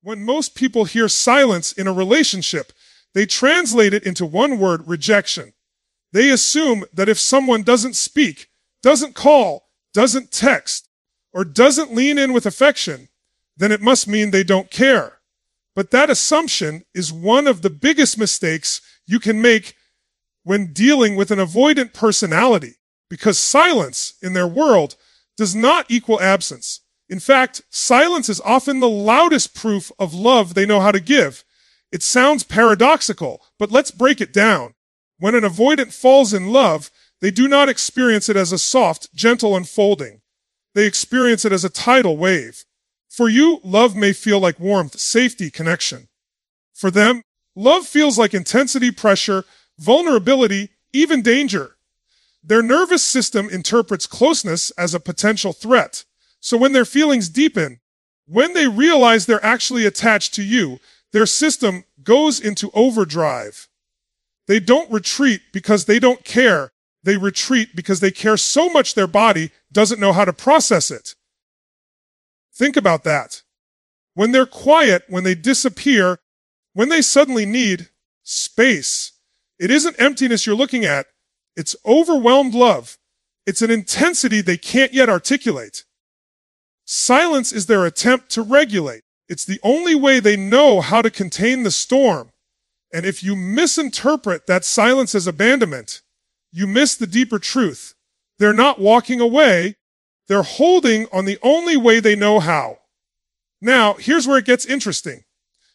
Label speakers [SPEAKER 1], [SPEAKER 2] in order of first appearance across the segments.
[SPEAKER 1] When most people hear silence in a relationship, they translate it into one word: rejection. They assume that if someone doesn't speak, doesn't call, doesn't text, or doesn't lean in with affection, then it must mean they don't care. But that assumption is one of the biggest mistakes you can make when dealing with an avoidant personality, because silence in their world does not equal absence. In fact, silence is often the loudest proof of love they know how to give. It sounds paradoxical, but let's break it down. When an avoidant falls in love, they do not experience it as a soft, gentle unfolding. They experience it as a tidal wave. For you, love may feel like warmth, safety, connection. For them, love feels like intensity, pressure, vulnerability, even danger. Their nervous system interprets closeness as a potential threat. So when their feelings deepen, when they realize they're actually attached to you, their system goes into overdrive. They don't retreat because they don't care. They retreat because they care so much their body doesn't know how to process it. Think about that. When they're quiet, when they disappear, when they suddenly need space, it isn't emptiness you're looking at. It's overwhelmed love. It's an intensity they can't yet articulate. Silence is their attempt to regulate. It's the only way they know how to contain the storm. And if you misinterpret that silence as abandonment, you miss the deeper truth. They're not walking away. They're holding on the only way they know how. Now, here's where it gets interesting.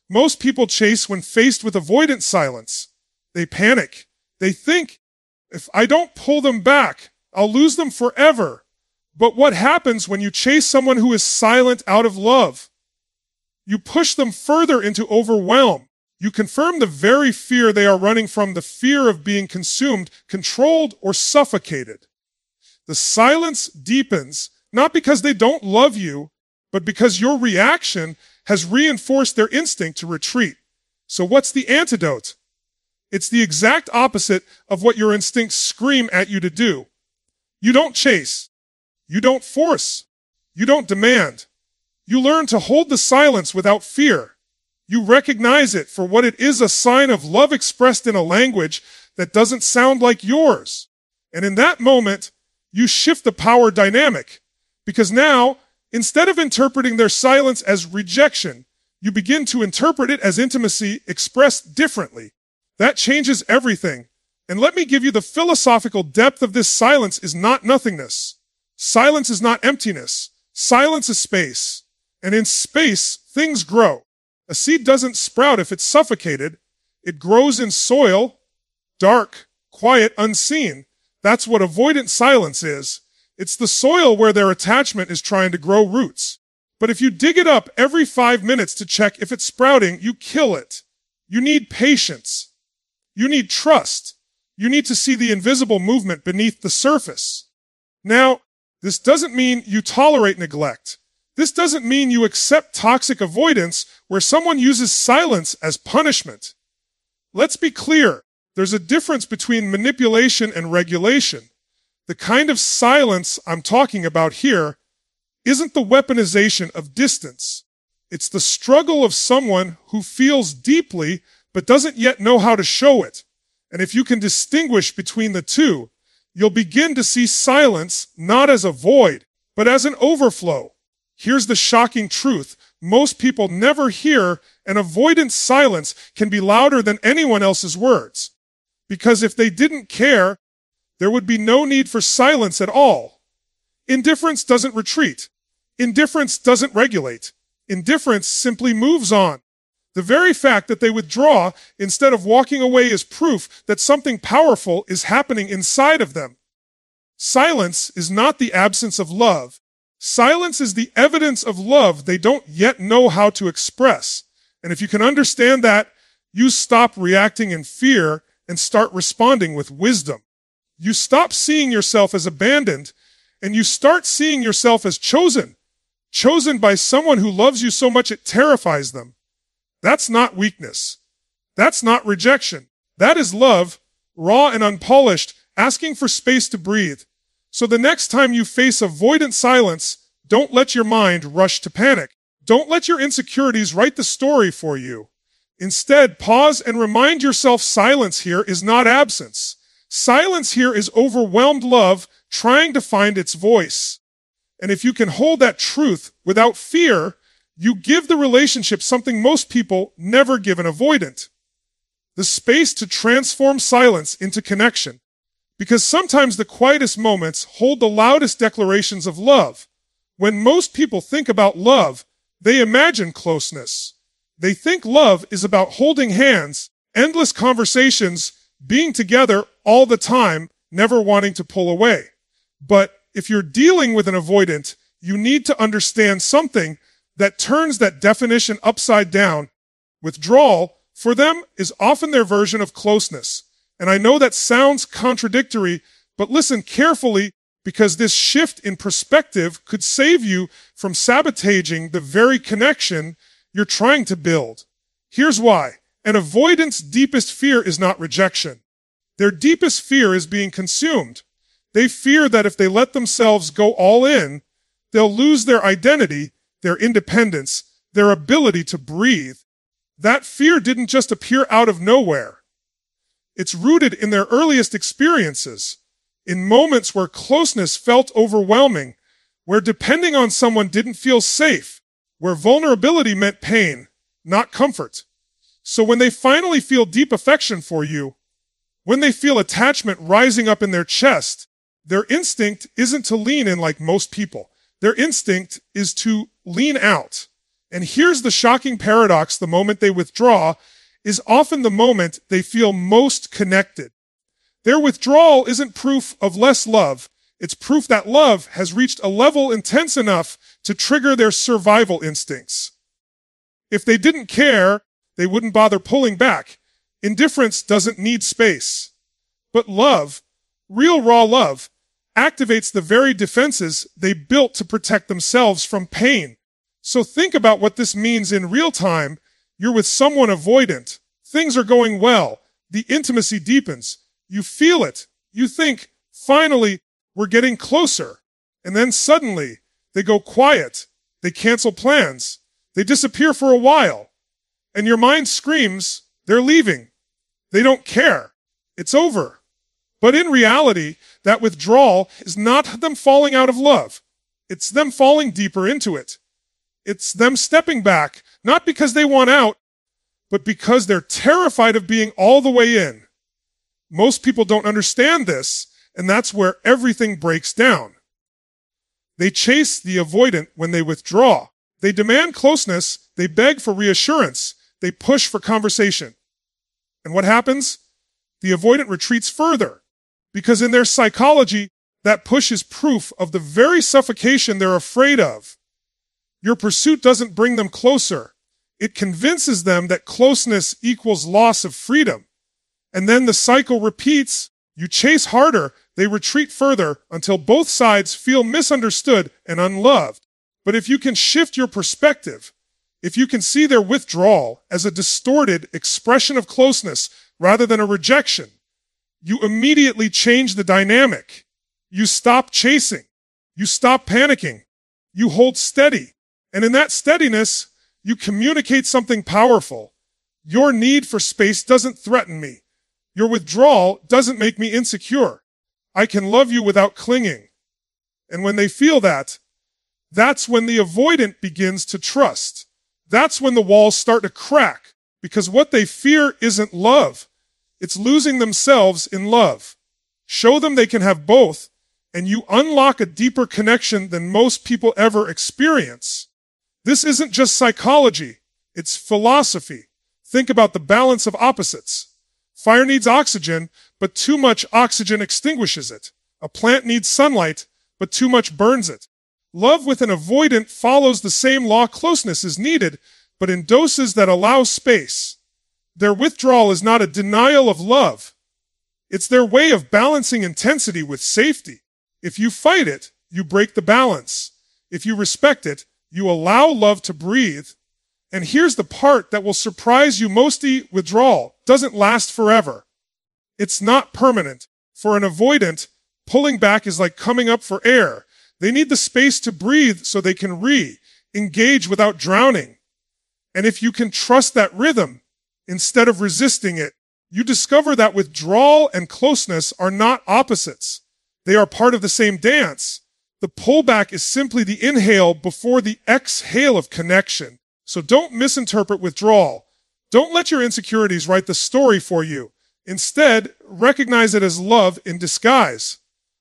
[SPEAKER 1] Most people chase when faced with avoidant silence. They panic. They think, if I don't pull them back, I'll lose them forever. But what happens when you chase someone who is silent out of love? You push them further into overwhelm. You confirm the very fear they are running from, the fear of being consumed, controlled, or suffocated. The silence deepens, not because they don't love you, but because your reaction has reinforced their instinct to retreat. So what's the antidote? It's the exact opposite of what your instincts scream at you to do. You don't chase. You don't force. You don't demand. You learn to hold the silence without fear. You recognize it for what it is: a sign of love expressed in a language that doesn't sound like yours. And in that moment, you shift the power dynamic. Because now, instead of interpreting their silence as rejection, you begin to interpret it as intimacy expressed differently. That changes everything. And let me give you the philosophical depth of this: silence is not nothingness. Silence is not emptiness. Silence is space. And in space, things grow. A seed doesn't sprout if it's suffocated. It grows in soil, dark, quiet, unseen. That's what avoidant silence is. It's the soil where their attachment is trying to grow roots. But if you dig it up every 5 minutes to check if it's sprouting, you kill it. You need patience. You need trust. You need to see the invisible movement beneath the surface. Now, this doesn't mean you tolerate neglect. This doesn't mean you accept toxic avoidance where someone uses silence as punishment. Let's be clear. There's a difference between manipulation and regulation. The kind of silence I'm talking about here isn't the weaponization of distance. It's the struggle of someone who feels deeply but doesn't yet know how to show it. And if you can distinguish between the two, you'll begin to see silence not as a void, but as an overflow. Here's the shocking truth. Most people never hear an avoidant silence can be louder than anyone else's words. Because if they didn't care, there would be no need for silence at all. Indifference doesn't retreat. Indifference doesn't regulate. Indifference simply moves on. The very fact that they withdraw instead of walking away is proof that something powerful is happening inside of them. Silence is not the absence of love. Silence is the evidence of love they don't yet know how to express. And if you can understand that, you stop reacting in fear and start responding with wisdom. You stop seeing yourself as abandoned, and you start seeing yourself as chosen. Chosen by someone who loves you so much it terrifies them. That's not weakness. That's not rejection. That is love, raw and unpolished, asking for space to breathe. So the next time you face avoidant silence, don't let your mind rush to panic. Don't let your insecurities write the story for you. Instead, pause and remind yourself silence here is not absence. Silence here is overwhelmed love trying to find its voice. And if you can hold that truth without fear, you give the relationship something most people never give an avoidant: the space to transform silence into connection. Because sometimes the quietest moments hold the loudest declarations of love. When most people think about love, they imagine closeness. They think love is about holding hands, endless conversations, being together all the time, never wanting to pull away. But if you're dealing with an avoidant, you need to understand something that turns that definition upside down. Withdrawal, for them, is often their version of closeness. And I know that sounds contradictory, but listen carefully, because this shift in perspective could save you from sabotaging the very connection you're trying to build. Here's why. An avoidant's deepest fear is not rejection. Their deepest fear is being consumed. They fear that if they let themselves go all in, they'll lose their identity, their independence, their ability to breathe. That fear didn't just appear out of nowhere. It's rooted in their earliest experiences, in moments where closeness felt overwhelming, where depending on someone didn't feel safe, where vulnerability meant pain, not comfort. So when they finally feel deep affection for you, when they feel attachment rising up in their chest, their instinct isn't to lean in like most people. Their instinct is to lean out. And here's the shocking paradox: the moment they withdraw is often the moment they feel most connected. Their withdrawal isn't proof of less love. It's proof that love has reached a level intense enough to trigger their survival instincts. If they didn't care, they wouldn't bother pulling back. Indifference doesn't need space. But love, real raw love, activates the very defenses they built to protect themselves from pain. So think about what this means in real time. You're with someone avoidant. Things are going well. The intimacy deepens. You feel it. You think, finally, we're getting closer. And then suddenly, they go quiet. They cancel plans. They disappear for a while. And your mind screams, they're leaving. They don't care. It's over. But in reality, that withdrawal is not them falling out of love. It's them falling deeper into it. It's them stepping back, not because they want out, but because they're terrified of being all the way in. Most people don't understand this, and that's where everything breaks down. They chase the avoidant when they withdraw. They demand closeness. They beg for reassurance. They push for conversation. And what happens? The avoidant retreats further, because in their psychology, that push is proof of the very suffocation they're afraid of. Your pursuit doesn't bring them closer. It convinces them that closeness equals loss of freedom. And then the cycle repeats. You chase harder, they retreat further until both sides feel misunderstood and unloved. But if you can shift your perspective, if you can see their withdrawal as a distorted expression of closeness rather than a rejection, you immediately change the dynamic. You stop chasing. You stop panicking. You hold steady. And in that steadiness, you communicate something powerful. Your need for space doesn't threaten me. Your withdrawal doesn't make me insecure. I can love you without clinging. And when they feel that, that's when the avoidant begins to trust. That's when the walls start to crack, because what they fear isn't love. It's losing themselves in love. Show them they can have both, and you unlock a deeper connection than most people ever experience. This isn't just psychology, it's philosophy. Think about the balance of opposites. Fire needs oxygen, but too much oxygen extinguishes it. A plant needs sunlight, but too much burns it. Love with an avoidant follows the same law. Closeness is needed, but in doses that allow space. Their withdrawal is not a denial of love. It's their way of balancing intensity with safety. If you fight it, you break the balance. If you respect it, you allow love to breathe. And here's the part that will surprise you most: the withdrawal doesn't last forever. It's not permanent. For an avoidant, pulling back is like coming up for air. They need the space to breathe so they can engage without drowning. And if you can trust that rhythm instead of resisting it, you discover that withdrawal and closeness are not opposites. They are part of the same dance. The pullback is simply the inhale before the exhale of connection. So don't misinterpret withdrawal. Don't let your insecurities write the story for you. Instead, recognize it as love in disguise.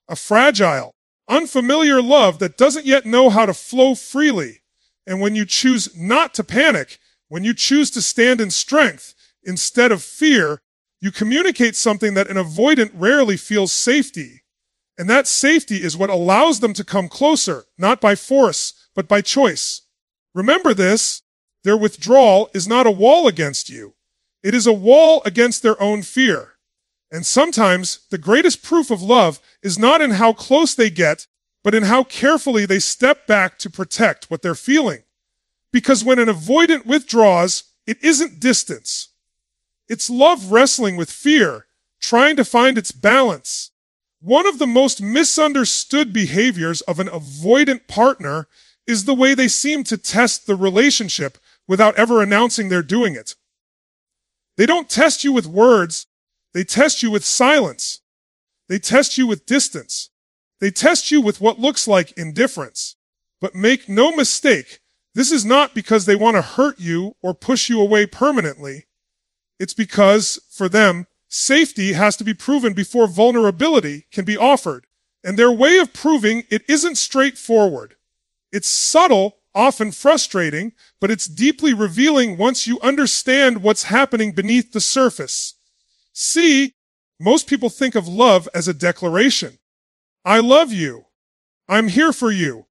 [SPEAKER 1] A fragile, unfamiliar love that doesn't yet know how to flow freely. And when you choose not to panic, when you choose to stand in strength instead of fear, you communicate something that an avoidant rarely feels: safety. And that safety is what allows them to come closer, not by force, but by choice. Remember this: their withdrawal is not a wall against you. It is a wall against their own fear. And sometimes the greatest proof of love is not in how close they get, but in how carefully they step back to protect what they're feeling. Because when an avoidant withdraws, it isn't distance. It's love wrestling with fear, trying to find its balance. One of the most misunderstood behaviors of an avoidant partner is the way they seem to test the relationship without ever announcing they're doing it. They don't test you with words. They test you with silence. They test you with distance. They test you with what looks like indifference. But make no mistake, this is not because they want to hurt you or push you away permanently. It's because, for them, safety has to be proven before vulnerability can be offered. And their way of proving it isn't straightforward. It's subtle, often frustrating, but it's deeply revealing once you understand what's happening beneath the surface. See, most people think of love as a declaration. I love you. I'm here for you.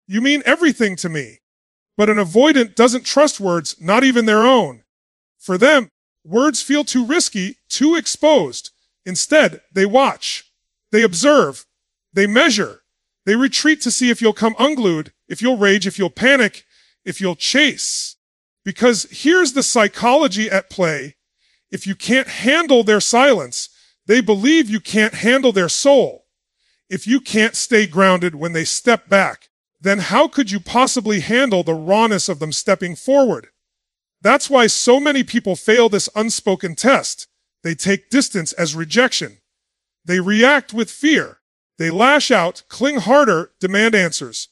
[SPEAKER 1] You mean everything to me. But an avoidant doesn't trust words, not even their own. For them, words feel too risky, too exposed. Instead, they watch. They observe. They measure. They retreat to see if you'll come unglued, if you'll rage, if you'll panic, if you'll chase. Because here's the psychology at play. If you can't handle their silence, they believe you can't handle their soul. If you can't stay grounded when they step back, then how could you possibly handle the rawness of them stepping forward? That's why so many people fail this unspoken test. They take distance as rejection. They react with fear. They lash out, cling harder, demand answers.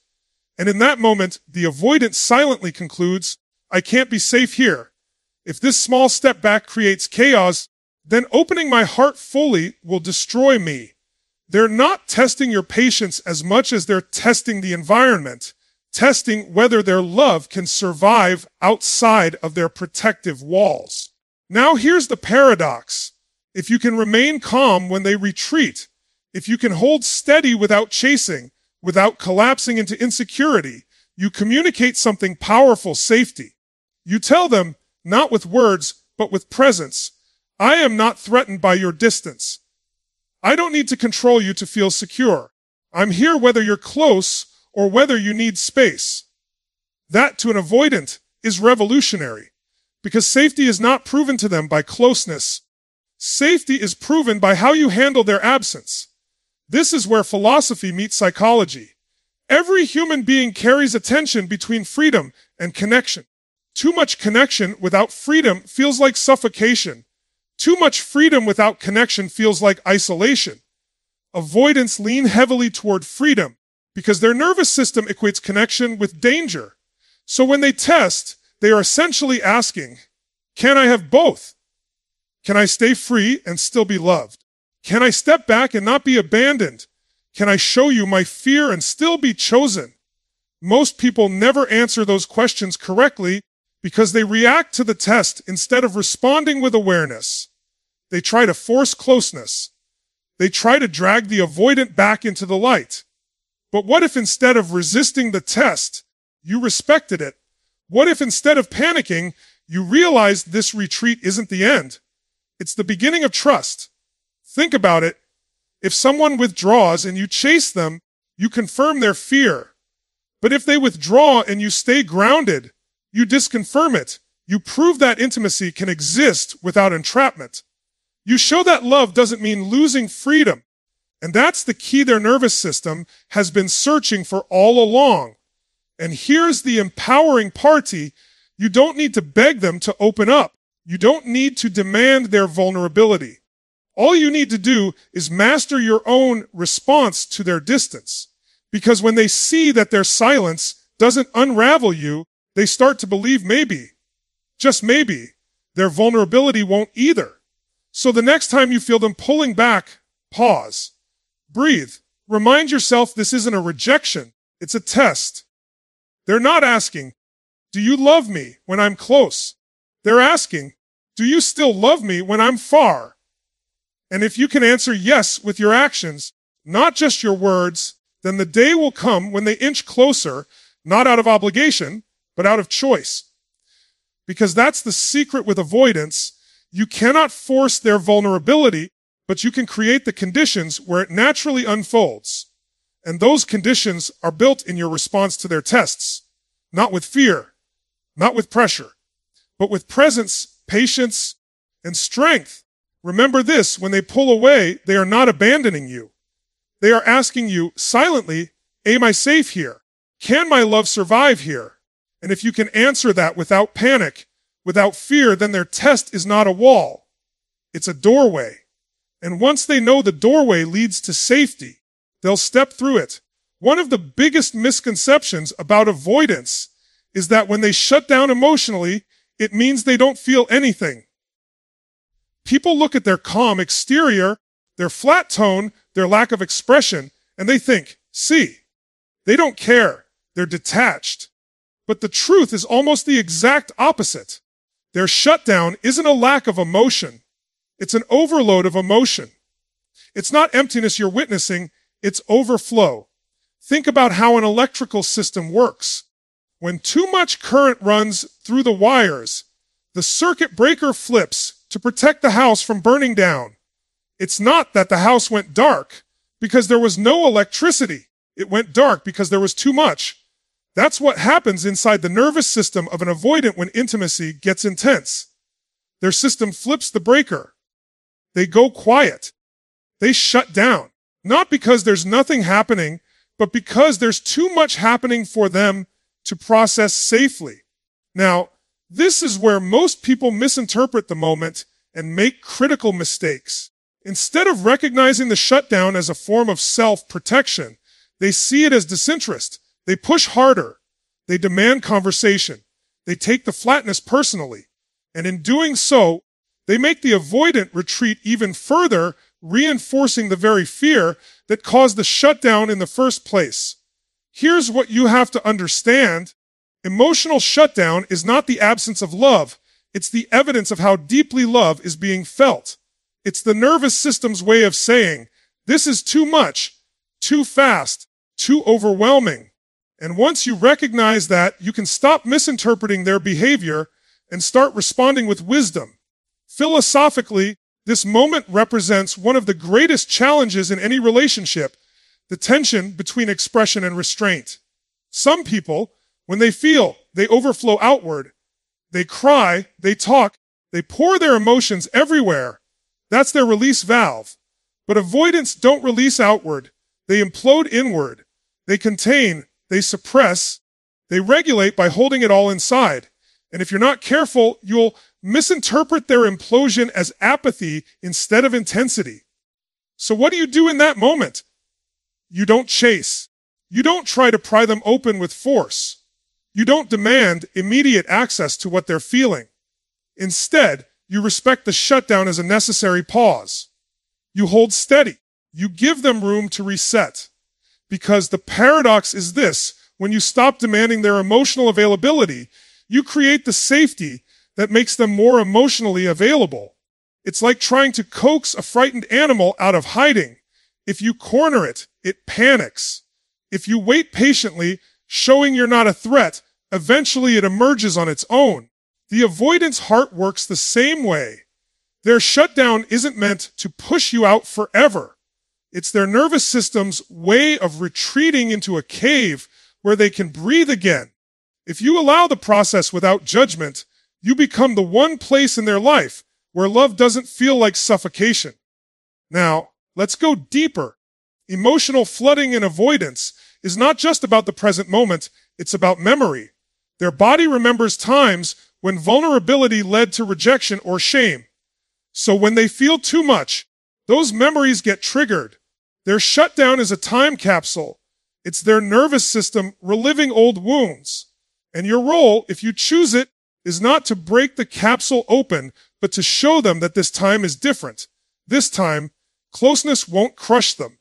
[SPEAKER 1] And in that moment, the avoidant silently concludes, I can't be safe here. If this small step back creates chaos, then opening my heart fully will destroy me. They're not testing your patience as much as they're testing the environment, testing whether their love can survive outside of their protective walls. Now here's the paradox. If you can remain calm when they retreat, if you can hold steady without chasing, without collapsing into insecurity, you communicate something powerful: safety. You tell them, not with words, but with presence, I am not threatened by your distance. I don't need to control you to feel secure. I'm here whether you're close or whether you need space. That, to an avoidant, is revolutionary, because safety is not proven to them by closeness. Safety is proven by how you handle their absence. This is where philosophy meets psychology. Every human being carries a tension between freedom and connection. Too much connection without freedom feels like suffocation. Too much freedom without connection feels like isolation. Avoidants lean heavily toward freedom because their nervous system equates connection with danger. So when they test, they are essentially asking, can I have both? Can I stay free and still be loved? Can I step back and not be abandoned? Can I show you my fear and still be chosen? Most people never answer those questions correctly because they react to the test instead of responding with awareness. They try to force closeness. They try to drag the avoidant back into the light. But what if instead of resisting the test, you respected it? What if instead of panicking, you realized this retreat isn't the end? It's the beginning of trust. Think about it. If someone withdraws and you chase them, you confirm their fear. But if they withdraw and you stay grounded, you disconfirm it. You prove that intimacy can exist without entrapment. You show that love doesn't mean losing freedom. And that's the key their nervous system has been searching for all along. And here's the empowering party. You don't need to beg them to open up. You don't need to demand their vulnerability. All you need to do is master your own response to their distance. Because when they see that their silence doesn't unravel you, they start to believe maybe, just maybe, their vulnerability won't either. So the next time you feel them pulling back, pause, breathe, remind yourself this isn't a rejection, it's a test. They're not asking, do you love me when I'm close? They're asking, do you still love me when I'm far? And if you can answer yes with your actions, not just your words, then the day will come when they inch closer, not out of obligation, but out of choice. Because that's the secret with avoidance. You cannot force their vulnerability, but you can create the conditions where it naturally unfolds. And those conditions are built in your response to their tests, not with fear, not with pressure, but with presence, patience, and strength. Remember this, when they pull away, they are not abandoning you. They are asking you silently, am I safe here? Can my love survive here? And if you can answer that without panic, without fear, then their test is not a wall. It's a doorway. And once they know the doorway leads to safety, they'll step through it. One of the biggest misconceptions about avoidance is that when they shut down emotionally, it means they don't feel anything. People look at their calm exterior, their flat tone, their lack of expression, and they think, see, they don't care. They're detached. But the truth is almost the exact opposite. Their shutdown isn't a lack of emotion. It's an overload of emotion. It's not emptiness you're witnessing, it's overflow. Think about how an electrical system works. When too much current runs through the wires, the circuit breaker flips to protect the house from burning down. It's not that the house went dark because there was no electricity. It went dark because there was too much. That's what happens inside the nervous system of an avoidant when intimacy gets intense. Their system flips the breaker. They go quiet. They shut down. Not because there's nothing happening, but because there's too much happening for them to process safely. Now, this is where most people misinterpret the moment and make critical mistakes. Instead of recognizing the shutdown as a form of self-protection, they see it as disinterest. They push harder. They demand conversation. They take the flatness personally. And in doing so, they make the avoidant retreat even further, reinforcing the very fear that caused the shutdown in the first place. Here's what you have to understand. Emotional shutdown is not the absence of love. It's the evidence of how deeply love is being felt. It's the nervous system's way of saying, this is too much, too fast, too overwhelming. And once you recognize that, you can stop misinterpreting their behavior and start responding with wisdom. Philosophically, this moment represents one of the greatest challenges in any relationship, the tension between expression and restraint. Some people, when they feel, they overflow outward. They cry, they talk, they pour their emotions everywhere. That's their release valve. But avoidants don't release outward. They implode inward. They contain, they suppress, they regulate by holding it all inside. And if you're not careful, you'll misinterpret their implosion as apathy instead of intensity. So what do you do in that moment? You don't chase. You don't try to pry them open with force. You don't demand immediate access to what they're feeling. Instead, you respect the shutdown as a necessary pause. You hold steady. You give them room to reset. Because the paradox is this: when you stop demanding their emotional availability, you create the safety that makes them more emotionally available. It's like trying to coax a frightened animal out of hiding. If you corner it, it panics. If you wait patiently, showing you're not a threat, eventually it emerges on its own. The avoidant's heart works the same way. Their shutdown isn't meant to push you out forever. It's their nervous system's way of retreating into a cave where they can breathe again. If you allow the process without judgment, you become the one place in their life where love doesn't feel like suffocation. Now, let's go deeper. Emotional flooding and avoidance is not just about the present moment, It's about memory. Their body remembers times when vulnerability led to rejection or shame. So when they feel too much, those memories get triggered. Their shutdown is a time capsule. It's their nervous system reliving old wounds. And your role, if you choose it, is not to break the capsule open, but to show them that this time is different. This time, closeness won't crush them.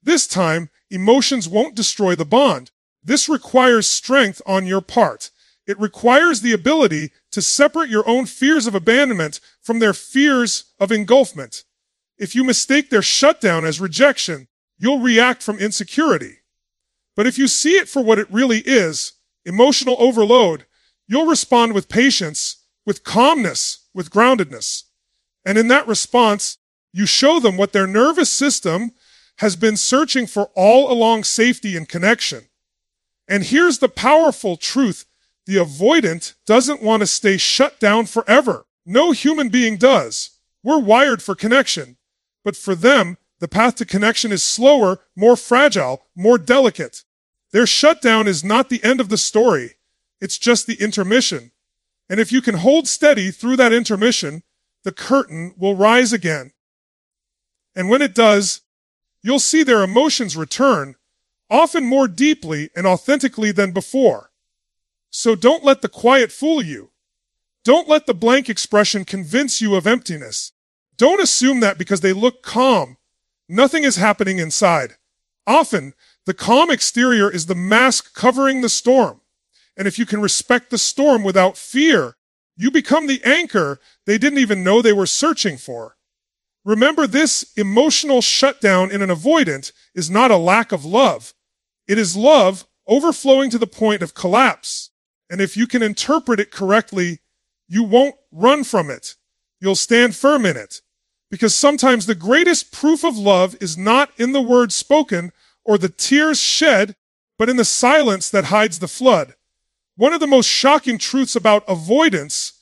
[SPEAKER 1] This time, emotions won't destroy the bond. This requires strength on your part. It requires the ability to separate your own fears of abandonment from their fears of engulfment. If you mistake their shutdown as rejection, you'll react from insecurity. But if you see it for what it really is, emotional overload, you'll respond with patience, with calmness, with groundedness. And in that response, you show them what their nervous system has been searching for all along: safety and connection. And here's the powerful truth. The avoidant doesn't want to stay shut down forever. No human being does. We're wired for connection. But for them, the path to connection is slower, more fragile, more delicate. Their shutdown is not the end of the story. It's just the intermission. And if you can hold steady through that intermission, the curtain will rise again. And when it does, you'll see their emotions return, often more deeply and authentically than before. So don't let the quiet fool you. Don't let the blank expression convince you of emptiness. Don't assume that because they look calm, nothing is happening inside. Often, the calm exterior is the mask covering the storm. And if you can respect the storm without fear, you become the anchor they didn't even know they were searching for. Remember, this emotional shutdown in an avoidant is not a lack of love. It is love overflowing to the point of collapse. And if you can interpret it correctly, you won't run from it. You'll stand firm in it. Because sometimes the greatest proof of love is not in the words spoken or the tears shed, but in the silence that hides the flood. One of the most shocking truths about avoidance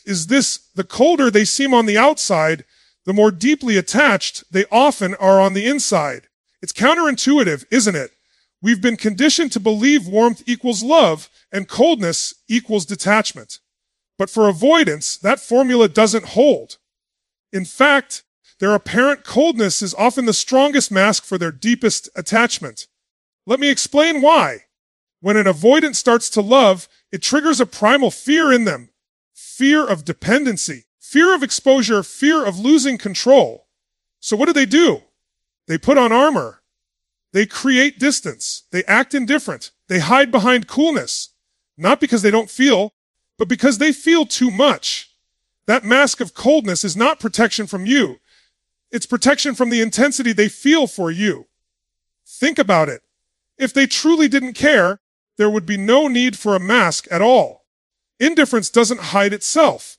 [SPEAKER 1] is this: the colder they seem on the outside, the more deeply attached they often are on the inside. It's counterintuitive, isn't it? We've been conditioned to believe warmth equals love and coldness equals detachment. But for avoidance, that formula doesn't hold. In fact, their apparent coldness is often the strongest mask for their deepest attachment. Let me explain why. When an avoidant starts to love, it triggers a primal fear in them. Fear of dependency, fear of exposure, fear of losing control. So what do? They put on armor. They create distance. They act indifferent. They hide behind coolness. Not because they don't feel, but because they feel too much. That mask of coldness is not protection from you. It's protection from the intensity they feel for you. Think about it. If they truly didn't care, there would be no need for a mask at all. Indifference doesn't hide itself.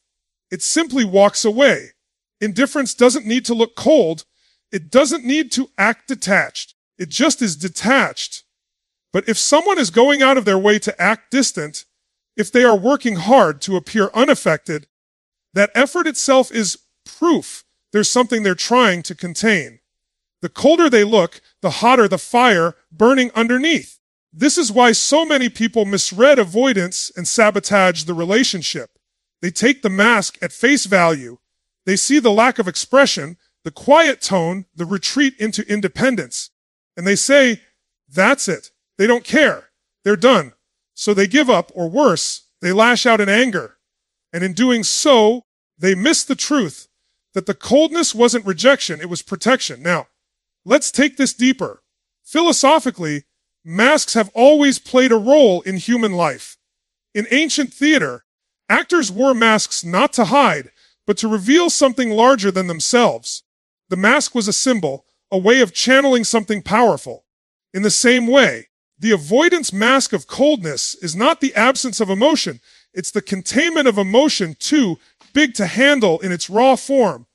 [SPEAKER 1] It simply walks away. Indifference doesn't need to look cold. It doesn't need to act detached. It just is detached. But if someone is going out of their way to act distant, if they are working hard to appear unaffected, that effort itself is proof there's something they're trying to contain. The colder they look, the hotter the fire burning underneath. This is why so many people misread avoidance and sabotage the relationship. They take the mask at face value. They see the lack of expression, the quiet tone, the retreat into independence. And they say, that's it. They don't care. They're done. So they give up, or worse, they lash out in anger. And in doing so, they miss the truth that the coldness wasn't rejection, it was protection. Now, let's take this deeper. Philosophically, masks have always played a role in human life. In ancient theater, actors wore masks not to hide, but to reveal something larger than themselves. The mask was a symbol, a way of channeling something powerful. In the same way, the avoidance mask of coldness is not the absence of emotion, it's the containment of emotion too big to handle in its raw form.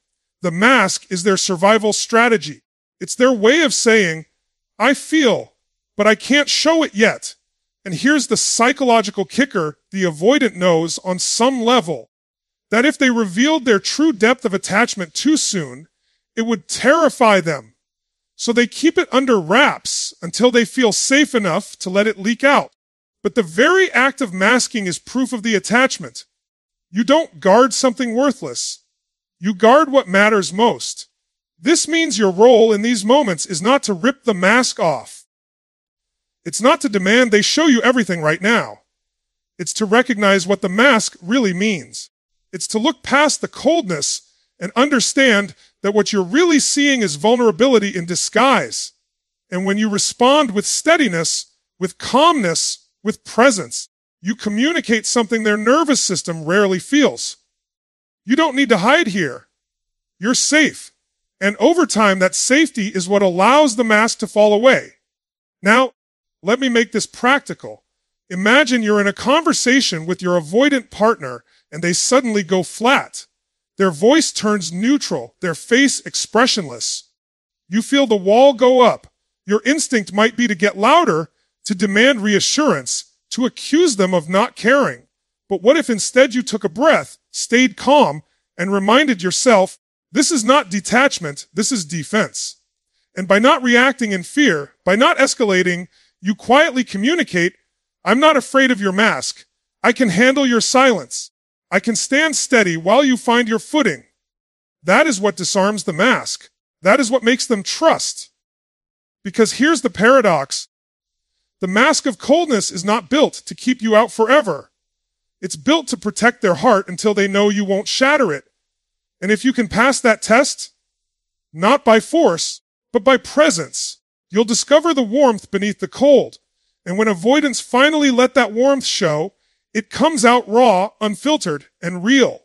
[SPEAKER 1] The mask is their survival strategy. It's their way of saying, I feel, but I can't show it yet. And here's the psychological kicker: the avoidant knows on some level that if they revealed their true depth of attachment too soon, it would terrify them. So they keep it under wraps until they feel safe enough to let it leak out. But the very act of masking is proof of the attachment. You don't guard something worthless. You guard what matters most. This means your role in these moments is not to rip the mask off. It's not to demand they show you everything right now. It's to recognize what the mask really means. It's to look past the coldness and understand that what you're really seeing is vulnerability in disguise. And when you respond with steadiness, with calmness, with presence, you communicate something their nervous system rarely feels. You don't need to hide here. You're safe. And over time, that safety is what allows the mask to fall away. Now, let me make this practical. Imagine you're in a conversation with your avoidant partner and they suddenly go flat. Their voice turns neutral, their face expressionless. You feel the wall go up. Your instinct might be to get louder, to demand reassurance, to accuse them of not caring. But what if instead you took a breath, stayed calm, and reminded yourself, this is not detachment, this is defense. And by not reacting in fear, by not escalating, you quietly communicate, I'm not afraid of your mask. I can handle your silence. I can stand steady while you find your footing. That is what disarms the mask. That is what makes them trust. Because here's the paradox. The mask of coldness is not built to keep you out forever. It's built to protect their heart until they know you won't shatter it. And if you can pass that test, not by force, but by presence, you'll discover the warmth beneath the cold. And when avoidants finally let that warmth show, it comes out raw, unfiltered, and real.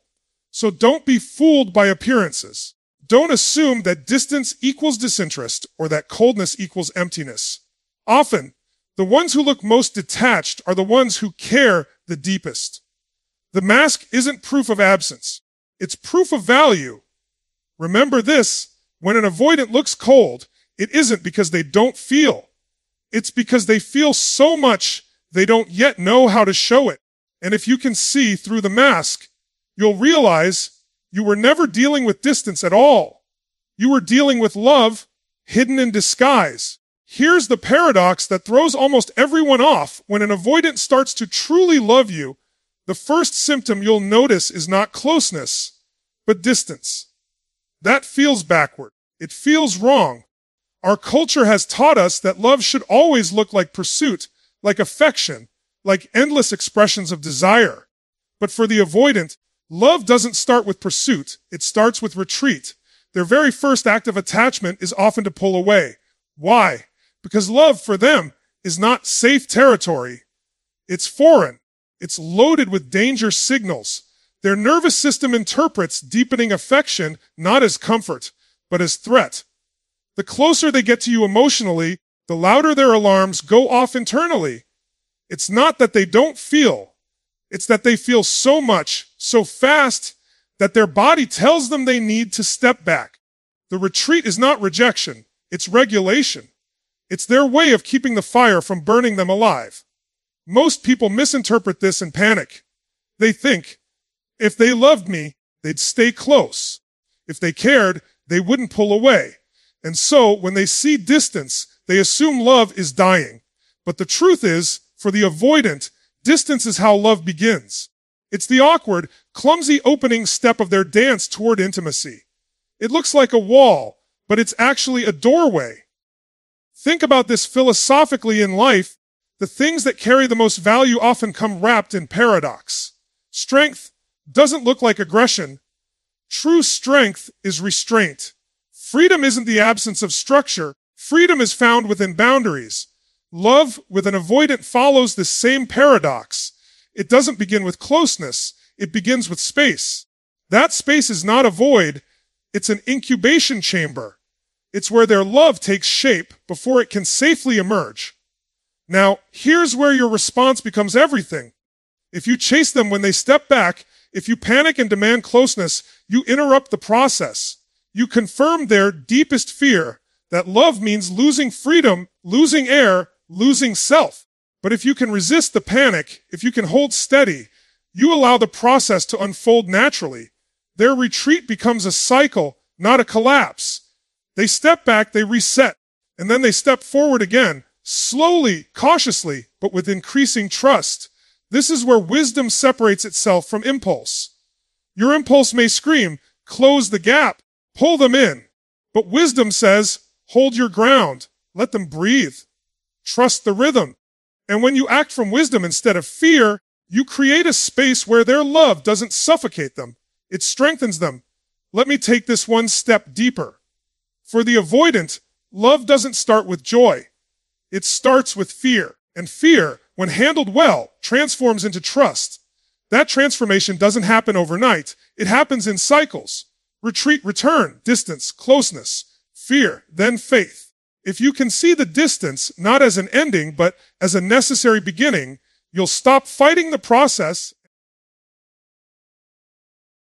[SPEAKER 1] So don't be fooled by appearances. Don't assume that distance equals disinterest or that coldness equals emptiness. Often, the ones who look most detached are the ones who care the deepest. The mask isn't proof of absence. It's proof of value. Remember this, when an avoidant looks cold, it isn't because they don't feel. It's because they feel so much they don't yet know how to show it. And if you can see through the mask, you'll realize you were never dealing with distance at all. You were dealing with love, hidden in disguise. Here's the paradox that throws almost everyone off. When an avoidant starts to truly love you, the first symptom you'll notice is not closeness, but distance. That feels backward. It feels wrong. Our culture has taught us that love should always look like pursuit, like affection, like endless expressions of desire. But for the avoidant, love doesn't start with pursuit. It starts with retreat. Their very first act of attachment is often to pull away. Why? Because love for them is not safe territory. It's foreign. It's loaded with danger signals. Their nervous system interprets deepening affection not as comfort, but as threat. The closer they get to you emotionally, the louder their alarms go off internally. It's not that they don't feel. It's that they feel so much, so fast, that their body tells them they need to step back. The retreat is not rejection. It's regulation. It's their way of keeping the fire from burning them alive. Most people misinterpret this and panic. They think, if they loved me, they'd stay close. If they cared, they wouldn't pull away. And so, when they see distance, they assume love is dying. But the truth is, for the avoidant, distance is how love begins. It's the awkward, clumsy opening step of their dance toward intimacy. It looks like a wall, but it's actually a doorway. Think about this philosophically in life. The things that carry the most value often come wrapped in paradox. Strength doesn't look like aggression. True strength is restraint. Freedom isn't the absence of structure. Freedom is found within boundaries. Love with an avoidant follows this same paradox. It doesn't begin with closeness. It begins with space. That space is not a void. It's an incubation chamber. It's where their love takes shape before it can safely emerge. Now, here's where your response becomes everything. If you chase them when they step back, if you panic and demand closeness, you interrupt the process. You confirm their deepest fear, that love means losing freedom, losing air, losing self. But if you can resist the panic, if you can hold steady, you allow the process to unfold naturally. Their retreat becomes a cycle, not a collapse. They step back, they reset, and then they step forward again, Slowly, cautiously, but with increasing trust. This is where wisdom separates itself from impulse. Your impulse may scream, close the gap, pull them in. But wisdom says, hold your ground, let them breathe. Trust the rhythm. And when you act from wisdom instead of fear, you create a space where their love doesn't suffocate them. It strengthens them. Let me take this one step deeper. For the avoidant, love doesn't start with joy. It starts with fear. And fear, when handled well, transforms into trust. That transformation doesn't happen overnight. It happens in cycles. Retreat, return, distance, closeness, fear, then faith. If you can see the distance not as an ending, but as a necessary beginning, you'll stop fighting the process